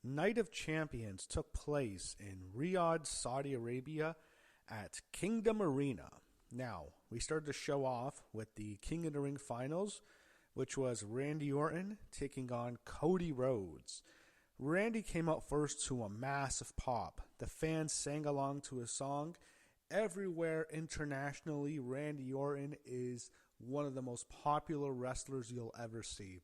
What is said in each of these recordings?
Night of Champions took place in Riyadh, Saudi Arabia at Kingdom Arena. Now, we started the show off with the King of the Ring finals, which was Randy Orton taking on Cody Rhodes. Randy came out first to a massive pop. The fans sang along to his song. Everywhere internationally, Randy Orton is one of the most popular wrestlers you'll ever see.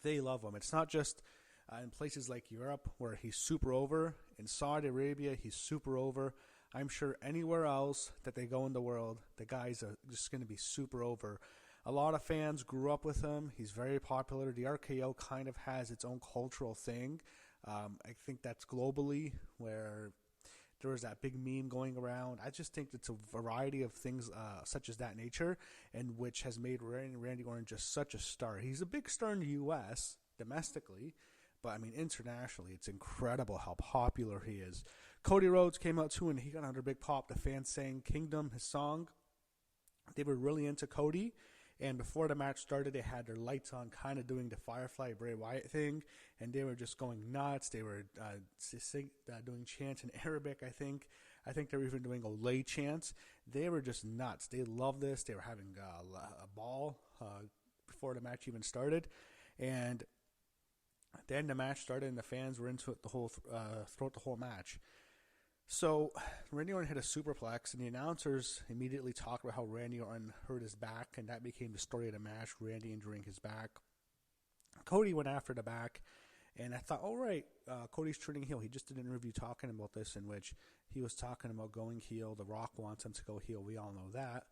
They love him. It's not just in places like Europe where he's super over. In Saudi Arabia, he's super over. I'm sure anywhere else that they go in the world, the guy's just going to be super over. A lot of fans grew up with him. He's very popular. The RKO kind of has its own cultural thing. I think that's globally where there was that big meme going around. I just think it's a variety of things such as that nature, and which has made Randy Orton just such a star. He's a big star in the U.S. domestically, but I mean internationally, it's incredible how popular he is. Cody Rhodes came out too, and he got another big pop. The fans sang Kingdom, his song. They were really into Cody. And before the match started, they had their lights on, kind of doing the Firefly Bray Wyatt thing, and they were just going nuts. They were doing chants in Arabic, I think. I think they were even doing Olay chants. They were just nuts. They loved this. They were having a ball before the match even started. And then the match started, and the fans were into it throughout the whole match. So Randy Orton hit a superplex, and the announcers immediately talked about how Randy Orton hurt his back, and that became the story of the match, Randy injuring his back. Cody went after the back, and I thought, all right, Cody's turning heel. He just did an interview talking about this in which he was talking about going heel. The Rock wants him to go heel. We all know that.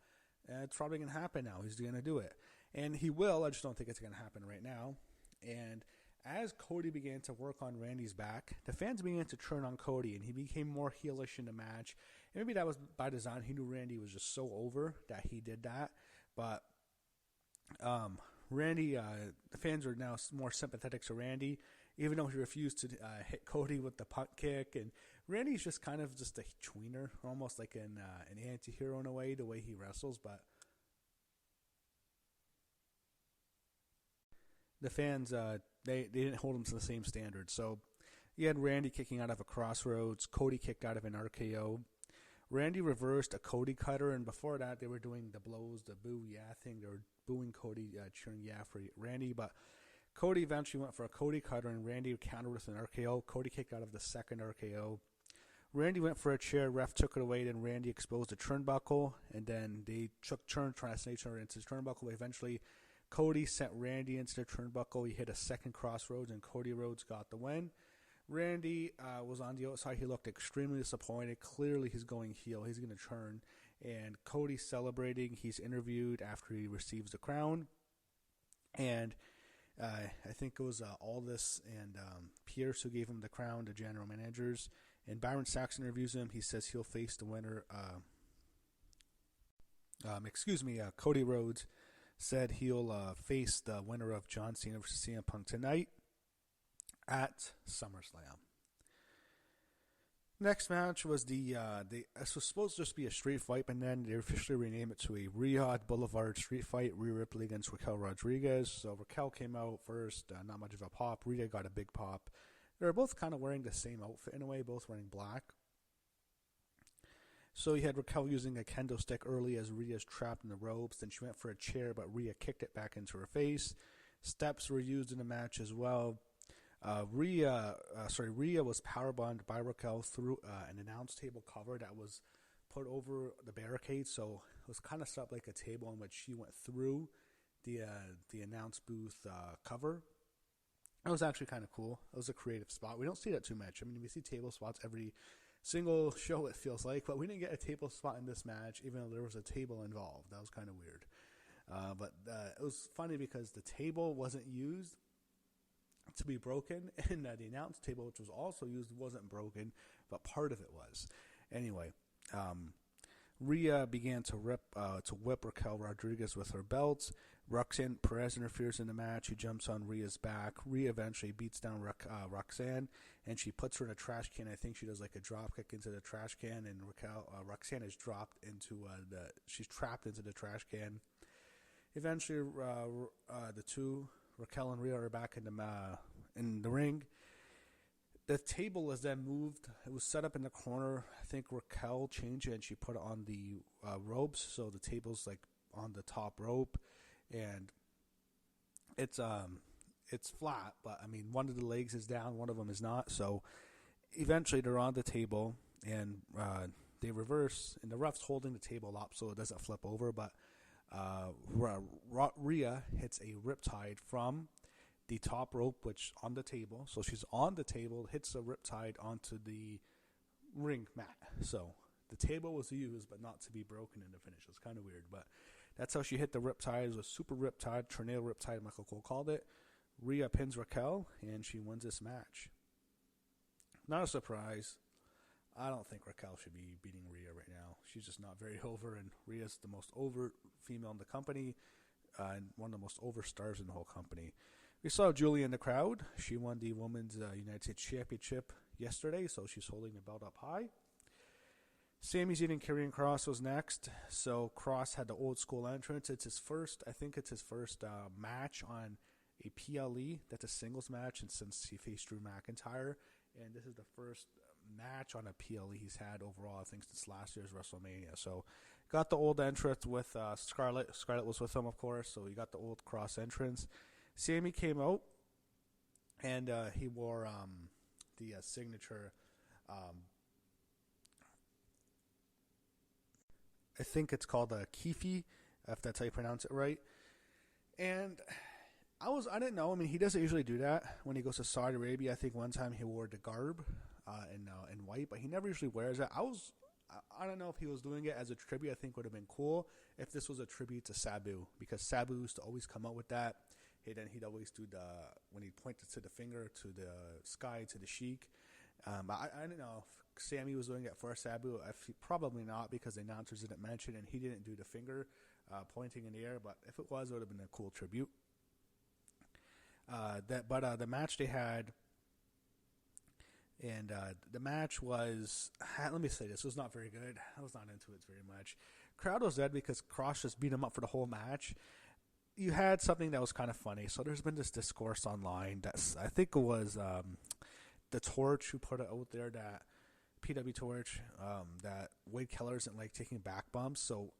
And it's probably going to happen now. He's going to do it. And he will. I just don't think it's going to happen right now. And as Cody began to work on Randy's back, the fans began to turn on Cody, and he became more heelish in the match. And maybe that was by design. He knew Randy was just so over that he did that. But Randy, the fans are now more sympathetic to Randy, even though he refused to hit Cody with the punt kick. And Randy's just kind of just a tweener, almost like an anti-hero in a way, the way he wrestles. But the fans, they didn't hold him to the same standard. So you had Randy kicking out of a crossroads. Cody kicked out of an RKO. Randy reversed a Cody cutter, and before that they were doing the blows, the boo, yeah thing. They were booing Cody, cheering yeah for Randy. But Cody eventually went for a Cody cutter, and Randy countered with an RKO. Cody kicked out of the second RKO. Randy went for a chair. Ref took it away. Then Randy exposed a turnbuckle, and then they took turns trying to snake her into his turnbuckle. But eventually Cody sent Randy into the turnbuckle. He hit a second crossroads, and Cody Rhodes got the win. Randy was on the outside. He looked extremely disappointed. Clearly, he's going heel. He's going to turn. And Cody's celebrating. He's interviewed after he receives the crown. And I think it was Aldis and Pierce who gave him the crown, the general managers. And Byron Saxton interviews him. He says he'll face the winner. Cody Rhodes said he'll face the winner of John Cena versus CM Punk tonight at SummerSlam. Next match was this was supposed to just be a street fight, but then they officially renamed it to a Riyadh Boulevard street fight. Rhea Ripley against Raquel Rodriguez. So Raquel came out first, not much of a pop. Rhea got a big pop. They were both kind of wearing the same outfit in a way, both wearing black. So you had Raquel using a kendo stick early as Rhea's trapped in the ropes. Then she went for a chair, but Rhea kicked it back into her face. Steps were used in the match as well. Rhea was powerbombed by Raquel through an announce table cover that was put over the barricade. So it was kind of set up like a table in which she went through the announce booth cover. It was actually kind of cool. It was a creative spot. We don't see that too much. I mean, we see table spots every single show, it feels like, but we didn't get a table spot in this match, even though there was a table involved. That was kind of weird. But it was funny because the table wasn't used to be broken, and the announce table, which was also used, wasn't broken, but part of it was. Anyway, Rhea began to whip Raquel Rodriguez with her belts. Roxanne Perez interferes in the match. She jumps on Rhea's back. Rhea eventually beats down Roxanne, and she puts her in a trash can. I think she does like a drop kick into the trash can, and Roxanne is dropped into she's trapped into the trash can. Eventually, the two, Raquel and Rhea, are back in the ring. The table was then moved. It was set up in the corner. I think Raquel changed it and she put it on the ropes. So the table's like on the top rope, and it's flat. But I mean, one of the legs is down, one of them is not. So eventually they're on the table, and they reverse, and the ref's holding the table up so it doesn't flip over. But Rhea hits a riptide from the top rope, which on the table. So she's on the table, hits a riptide onto the ring mat. So the table was used, but not to be broken in the finish. It's kind of weird, but that's how she hit the riptide. It was a super riptide, tornado riptide, Michael Cole called it. Rhea pins Raquel, and she wins this match. Not a surprise. I don't think Raquel should be beating Rhea right now. She's just not very over, and Rhea's the most over female in the company, and one of the most over stars in the whole company. We saw Julia in the crowd. She won the Women's United States Championship yesterday, so she's holding the belt up high. Sami Zayn and Karrion Kross was next. So Kross had the old school entrance. It's his first match on a PLE. That's a singles match, and since he faced Drew McIntyre, and this is the first match on a PLE he's had overall, I think, since last year's WrestleMania. So got the old entrance with Scarlett. Scarlett was with him, of course, so he got the old Kross entrance. Sami came out, and he wore the signature, I think it's called a Keefe, if that's how you pronounce it right. And I didn't know. I mean, he doesn't usually do that when he goes to Saudi Arabia. I think one time he wore the garb in white, but he never usually wears it. I don't know if he was doing it as a tribute. I think would have been cool if this was a tribute to Sabu, because Sabu used to always come out with that. And then he'd always do when he pointed to the finger, to the sky, to the Sheik. I don't know if Sami was doing it for Sabu. Probably not, because the announcers didn't mention, and he didn't do the finger pointing in the air. But if it was, it would have been a cool tribute. The match they had, and the match was, let me say this, was not very good. I was not into it very much. Crowd was dead because Kross just beat him up for the whole match. You had something that was kind of funny. So there's been this discourse online that I think it was the Torch who put it out there, that PW Torch, that Wade Keller isn't like taking back bumps. So,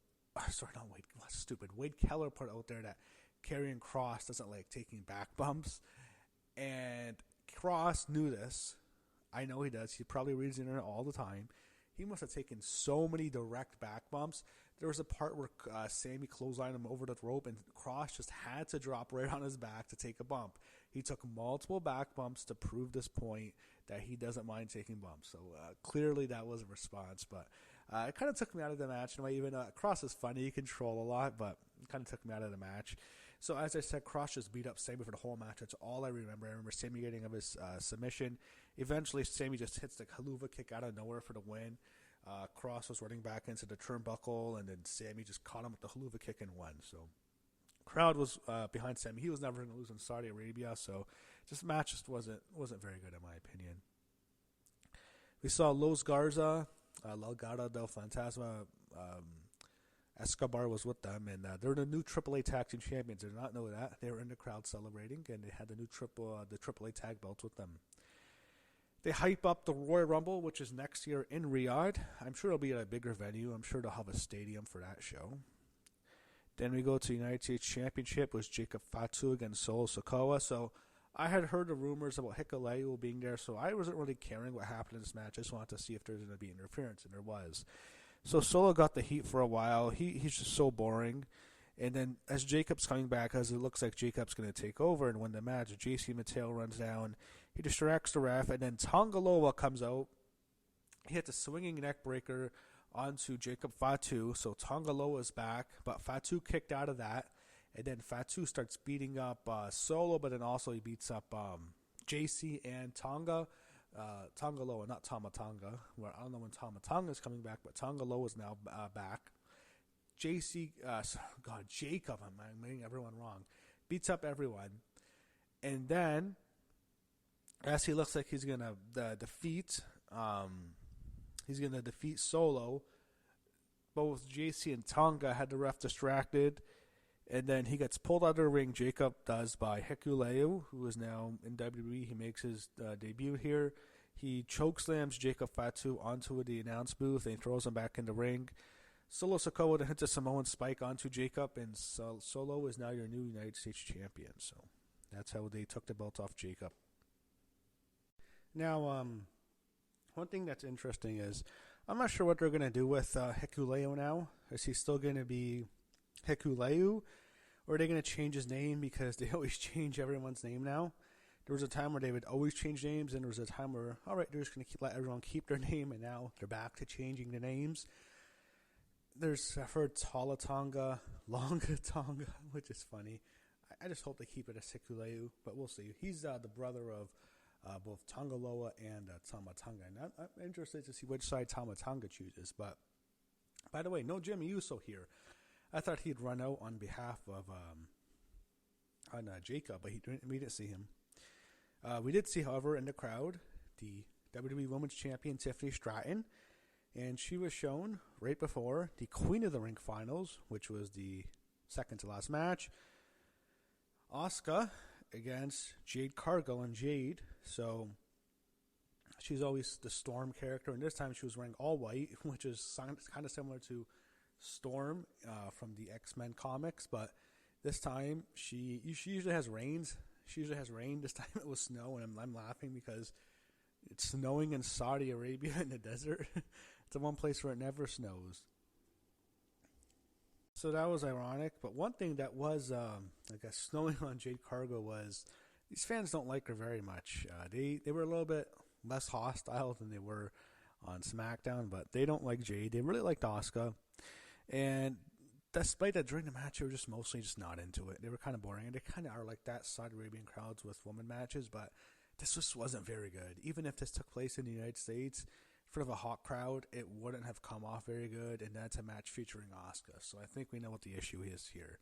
sorry, not Wade, that's stupid. Wade Keller put out there that Karrion Kross doesn't like taking back bumps. And Kross knew this. I know he does. He probably reads the internet all the time. He must have taken so many direct back bumps. There was a part where Sami clotheslined him over the rope, and Kross just had to drop right on his back to take a bump. He took multiple back bumps to prove this point that he doesn't mind taking bumps. So clearly that was a response, but it kind of took me out of the match. In a way, even Kross is funny, he control a lot, but it kind of took me out of the match. So as I said, Kross just beat up Sami for the whole match. That's all I remember. I remember Sami getting of his submission. Eventually, Sami just hits the haluva kick out of nowhere for the win. Kross was running back into the turnbuckle, and then Sami just caught him with the haluva kick and won. So crowd was behind Sami. He was never going to lose in Saudi Arabia, so this match just wasn't very good in my opinion. We saw Los Garza, Legado del Fantasma, Escobar was with them, and they're the new AAA Tag Team Champions. I did not know that. They were in the crowd celebrating, and they had the new AAA Tag belts with them. They hype up the Royal Rumble, which is next year in Riyadh. I'm sure it'll be at a bigger venue. I'm sure they'll have a stadium for that show. Then we go to the United States Championship, which Jacob Fatu against Solo Sikoa. So I had heard the rumors about Hikuleo being there, so I wasn't really caring what happened in this match. I just wanted to see if there was going to be interference, and there was. So Solo got the heat for a while. He's just so boring. And then as Jacob's coming back, as it looks like Jacob's going to take over and win the match, JC Mateo runs down. He distracts the ref, and then Tongaloa comes out. He hits a swinging neck breaker onto Jacob Fatu. So Tongaloa's back, but Fatu kicked out of that. And then Fatu starts beating up Solo, but then also he beats up JC and Tonga. Tongaloa, not Tama Tonga. Well, I don't know when Tama Tonga is coming back, but Tongaloa is now back. Jacob, I'm getting everyone wrong, beats up everyone. And then, as he looks like he's going to defeat Solo, both JC and Tonga had the ref distracted. And then he gets pulled out of the ring, Jacob does, by Hikuleo, who is now in WWE. He makes his debut here. He chokeslams Jacob Fatu onto the announce booth and he throws him back in the ring. Solo Sikoa then hits a Samoan spike onto Jacob, and Solo is now your new United States champion. So that's how they took the belt off Jacob. Now, one thing that's interesting is I'm not sure what they're going to do with Hikuleo now. Is he still going to be Hikuleo, or are they going to change his name because they always change everyone's name now? There was a time where they would always change names, and there was a time where, all right, they're just going to let everyone keep their name, and now they're back to changing the names. I've heard Talatonga, Longatonga, which is funny. I just hope they keep it as Hikuleo, but we'll see. He's the brother of both Tongaloa and Tamatonga, and I'm interested to see which side Tamatonga chooses. But, by the way, no Jimmy Uso here. I thought he'd run out on behalf of Jacob, but we didn't see him. We did see, however, in the crowd, the WWE Women's Champion Tiffany Stratton, and she was shown right before the Queen of the Ring finals, which was the second to last match. Asuka against Jade Cargill, and Jade, so she's always the Storm character, and this time she was wearing all white, which is kind of similar to Storm from the X-Men comics, but this time she usually has rains. She usually has rain. This time it was snow, and I'm laughing because it's snowing in Saudi Arabia in the desert. It's the one place where it never snows. So that was ironic. But one thing that was, snowing on Jade Cargill was these fans don't like her very much. They were a little bit less hostile than they were on SmackDown, but they don't like Jade. They really liked Asuka. And despite that, during the match, they were just mostly just not into it. They were kind of boring, and they kind of are like that Saudi Arabian crowds with women matches, but this just wasn't very good. Even if this took place in the United States, in front of a hot crowd, it wouldn't have come off very good, and that's a match featuring Asuka. So I think we know what the issue is here.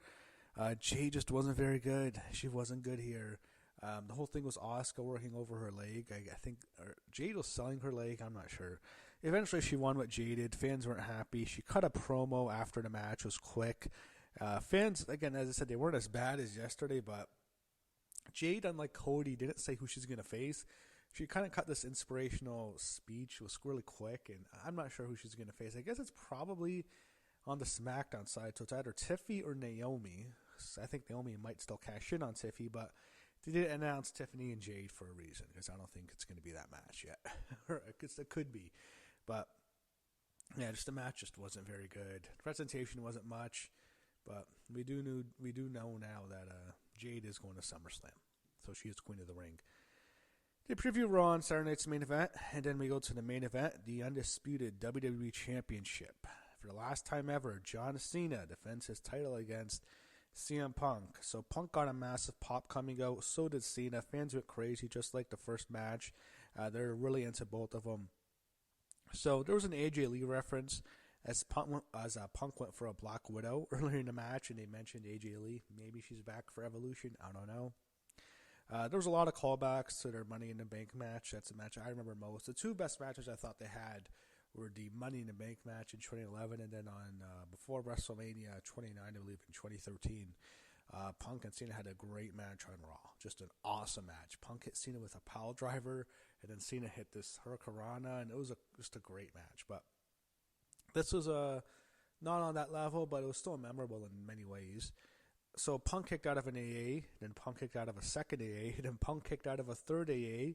Jade just wasn't very good. She wasn't good here. The whole thing was Asuka working over her leg. I think Jade was selling her leg. I'm not sure. Eventually, she won what Jade did. Fans weren't happy. She cut a promo after the match. It was quick. Fans, again, as I said, they weren't as bad as yesterday, but Jade, unlike Cody, didn't say who she's going to face. She kind of cut this inspirational speech. It was really quick, and I'm not sure who she's going to face. I guess it's probably on the SmackDown side, so it's either Tiffy or Naomi. I think Naomi might still cash in on Tiffy, but they did announce Tiffany and Jade for a reason, because I don't think it's going to be that match yet. It could be. But, yeah, just the match just wasn't very good. The presentation wasn't much, but we do know now that Jade is going to SummerSlam, so she is Queen of the Ring. They preview Raw on Saturday night's main event, and then we go to the main event, the Undisputed WWE Championship. For the last time ever, John Cena defends his title against CM Punk. So Punk got a massive pop coming out, so did Cena. Fans went crazy, just like the first match. They're really into both of them. So there was an AJ Lee reference as Punk went for a Black Widow earlier in the match, and they mentioned AJ Lee. Maybe she's back for Evolution. I don't know. There was a lot of callbacks to their Money in the Bank match. That's a match I remember most. The two best matches I thought they had were the Money in the Bank match in 2011, and then on before WrestleMania 29, I believe, in 2013. Punk and Cena had a great match on Raw. Just an awesome match. Punk hit Cena with a pile driver, and then Cena hit this Hurricanrana, and it was just a great match. But this was not on that level, but it was still memorable in many ways. So Punk kicked out of an AA, then Punk kicked out of a second AA, then Punk kicked out of a third AA,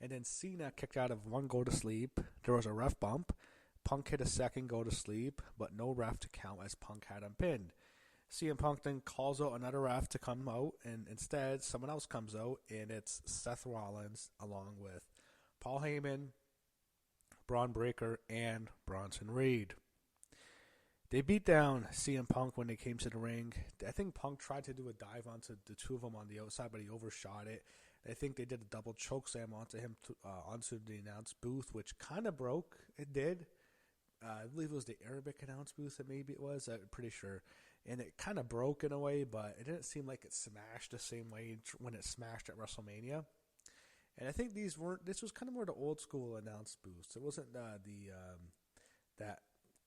and then Cena kicked out of one go to sleep. There was a ref bump. Punk hit a second go to sleep, but no ref to count as Punk had him pinned. CM Punk then calls out another ref to come out, and instead someone else comes out, and it's Seth Rollins along with Paul Heyman, Braun Breaker, and Bronson Reed. They beat down CM Punk when they came to the ring. I think Punk tried to do a dive onto the two of them on the outside, but he overshot it. I think they did a double chokeslam onto him onto the announce booth, which kind of broke. It did. I believe it was the Arabic announce booth that maybe it was. I'm pretty sure. And it kind of broke in a way, but it didn't seem like it smashed the same way when it smashed at WrestleMania. And I think this was kind of more the old school announce booths. It wasn't that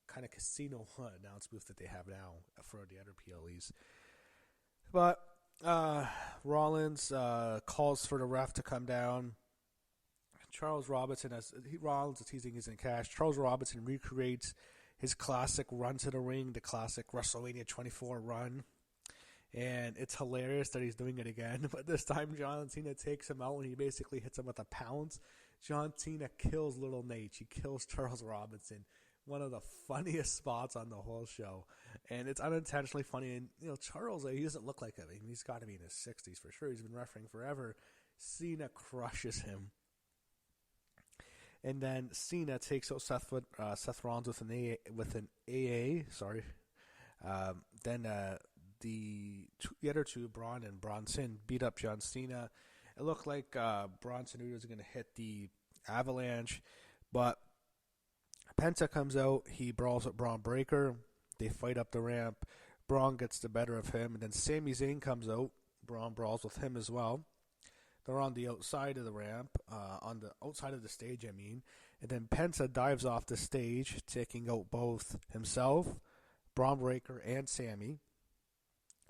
kind of casino announce booth that they have now for the other PLEs. But Rollins calls for the ref to come down, Charles Robinson, Rollins is teasing he's in cash. Charles Robinson recreates his classic run to the ring, the classic WrestleMania 24 run. And it's hilarious that he's doing it again. But this time, John Cena takes him out and he basically hits him with a pounce. John Cena kills Little Nate. He kills Charles Robinson. One of the funniest spots on the whole show. And it's unintentionally funny. And, Charles, he doesn't look like him. I mean, he's got to be in his 60s for sure. He's been refereeing forever. Cena crushes him. And then Cena takes out Seth Rollins with an AA. Sorry. Then the other two, Braun and Bronson, beat up John Cena. It looked like Bronson was going to hit the Avalanche, but Penta comes out. He brawls with Braun Breaker. They fight up the ramp. Braun gets the better of him, and then Sami Zayn comes out. Braun brawls with him as well. They're on the outside of the ramp, on the outside of the stage, I mean. And then Penta dives off the stage, taking out both himself, Braun Breaker, and Sami.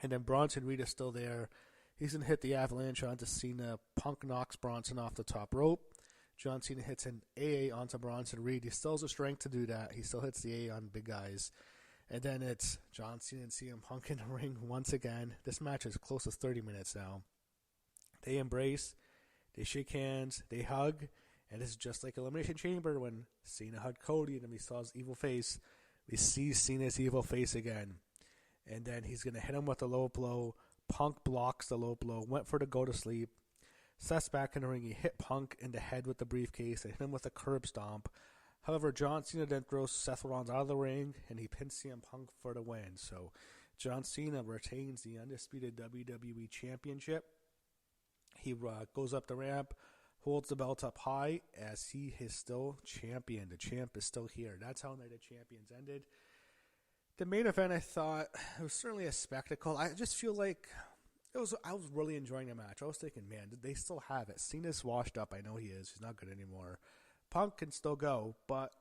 And then Bronson Reed is still there. He's going to hit the Avalanche onto Cena. Punk knocks Bronson off the top rope. John Cena hits an AA onto Bronson Reed. He still has the strength to do that. He still hits the AA on big guys. And then it's John Cena and CM Punk in the ring once again. This match is close to 30 minutes now. They embrace. They shake hands. They hug. And it's just like Elimination Chamber when Cena hugged Cody and then we saw his evil face. We see Cena's evil face again. And then he's going to hit him with a low blow. Punk blocks the low blow. Went for the go to sleep. Seth's back in the ring. He hit Punk in the head with the briefcase. And hit him with a curb stomp. However, John Cena then throws Seth Rollins out of the ring. And he pins CM Punk for the win. So John Cena retains the Undisputed WWE Championship. He goes up the ramp. Holds the belt up high as he is still champion. The champ is still here. That's how Night of Champions ended. The main event, I thought, it was certainly a spectacle. I just feel like I was really enjoying the match. I was thinking, man, they still have it. Cena's washed up. I know he is. He's not good anymore. Punk can still go, but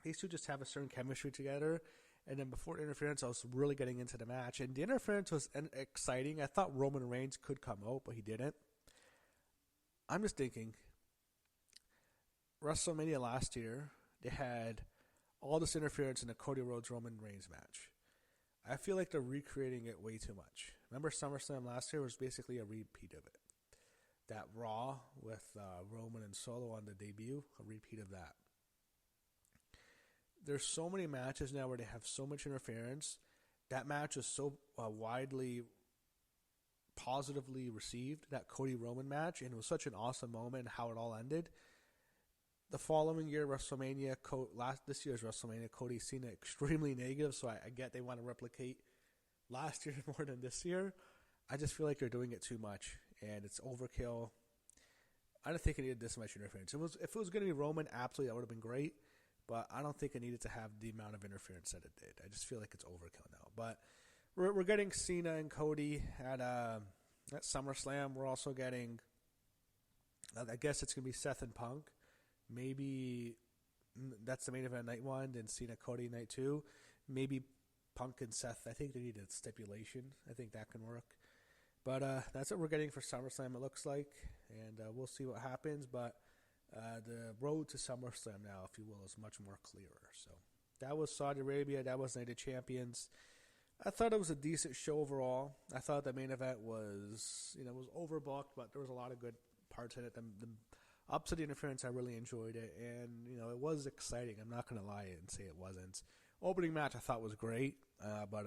these two just have a certain chemistry together. And then before the interference, I was really getting into the match. And the interference was exciting. I thought Roman Reigns could come out, but he didn't. I'm just thinking, WrestleMania last year, they had all this interference in the Cody Rhodes Roman Reigns match. I feel like they're recreating it way too much. Remember SummerSlam last year was basically a repeat of it. That Raw with Roman and Solo on the debut, a repeat of that. There's so many matches now where they have so much interference. That match is so widely positively received, that Cody Roman match, and it was such an awesome moment how it all ended. The following year, WrestleMania, this year's WrestleMania, Cody Cena extremely negative, so I get they want to replicate last year more than this year. I just feel like they're doing it too much, and it's overkill. I don't think it needed this much interference. If it was going to be Roman, absolutely, that would have been great, but I don't think it needed to have the amount of interference that it did. I just feel like it's overkill now, but we're getting Cena and Cody at SummerSlam. We're also getting, I guess it's going to be Seth and Punk. Maybe that's the main event night one, then Cena, Cody night two. Maybe Punk and Seth. I think they need a stipulation. I think that can work. But that's what we're getting for SummerSlam, it looks like. And we'll see what happens. But the road to SummerSlam now, if you will, is much more clearer. So that was Saudi Arabia. That was Night of Champions. I thought it was a decent show overall. I thought the main event was overbooked, but there was a lot of good parts in it. The up to the interference, I really enjoyed it, and it was exciting. I'm not going to lie and say it wasn't. Opening match I thought was great, but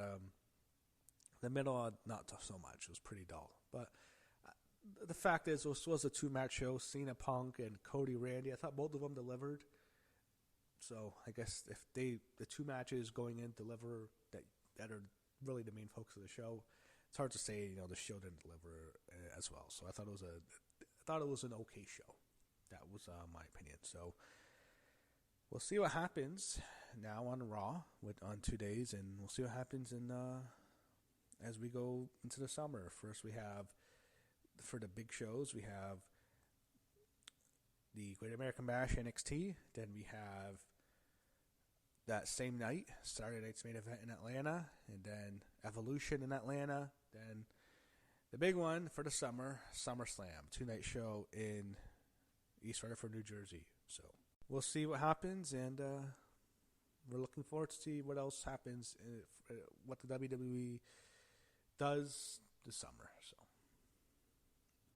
the middle not so much. It was pretty dull. But the fact is, this was a two-match show. Cena, Punk, and Cody, Randy. I thought both of them delivered. So I guess if the two matches going in deliver that are really the main focus of the show, it's hard to say. The show didn't deliver as well. So I thought it was an okay show. That was my opinion. So we'll see what happens now on Raw on 2 days, and we'll see what happens as we go into the summer. First, we have for the big shows, we have the Great American Bash NXT. Then we have that same night, Saturday night's main event in Atlanta, and then Evolution in Atlanta. Then the big one for the summer, SummerSlam, 2-night show in East Rutherford, New Jersey. So we'll see what happens, and we're looking forward to see what else happens, what the WWE does this summer. So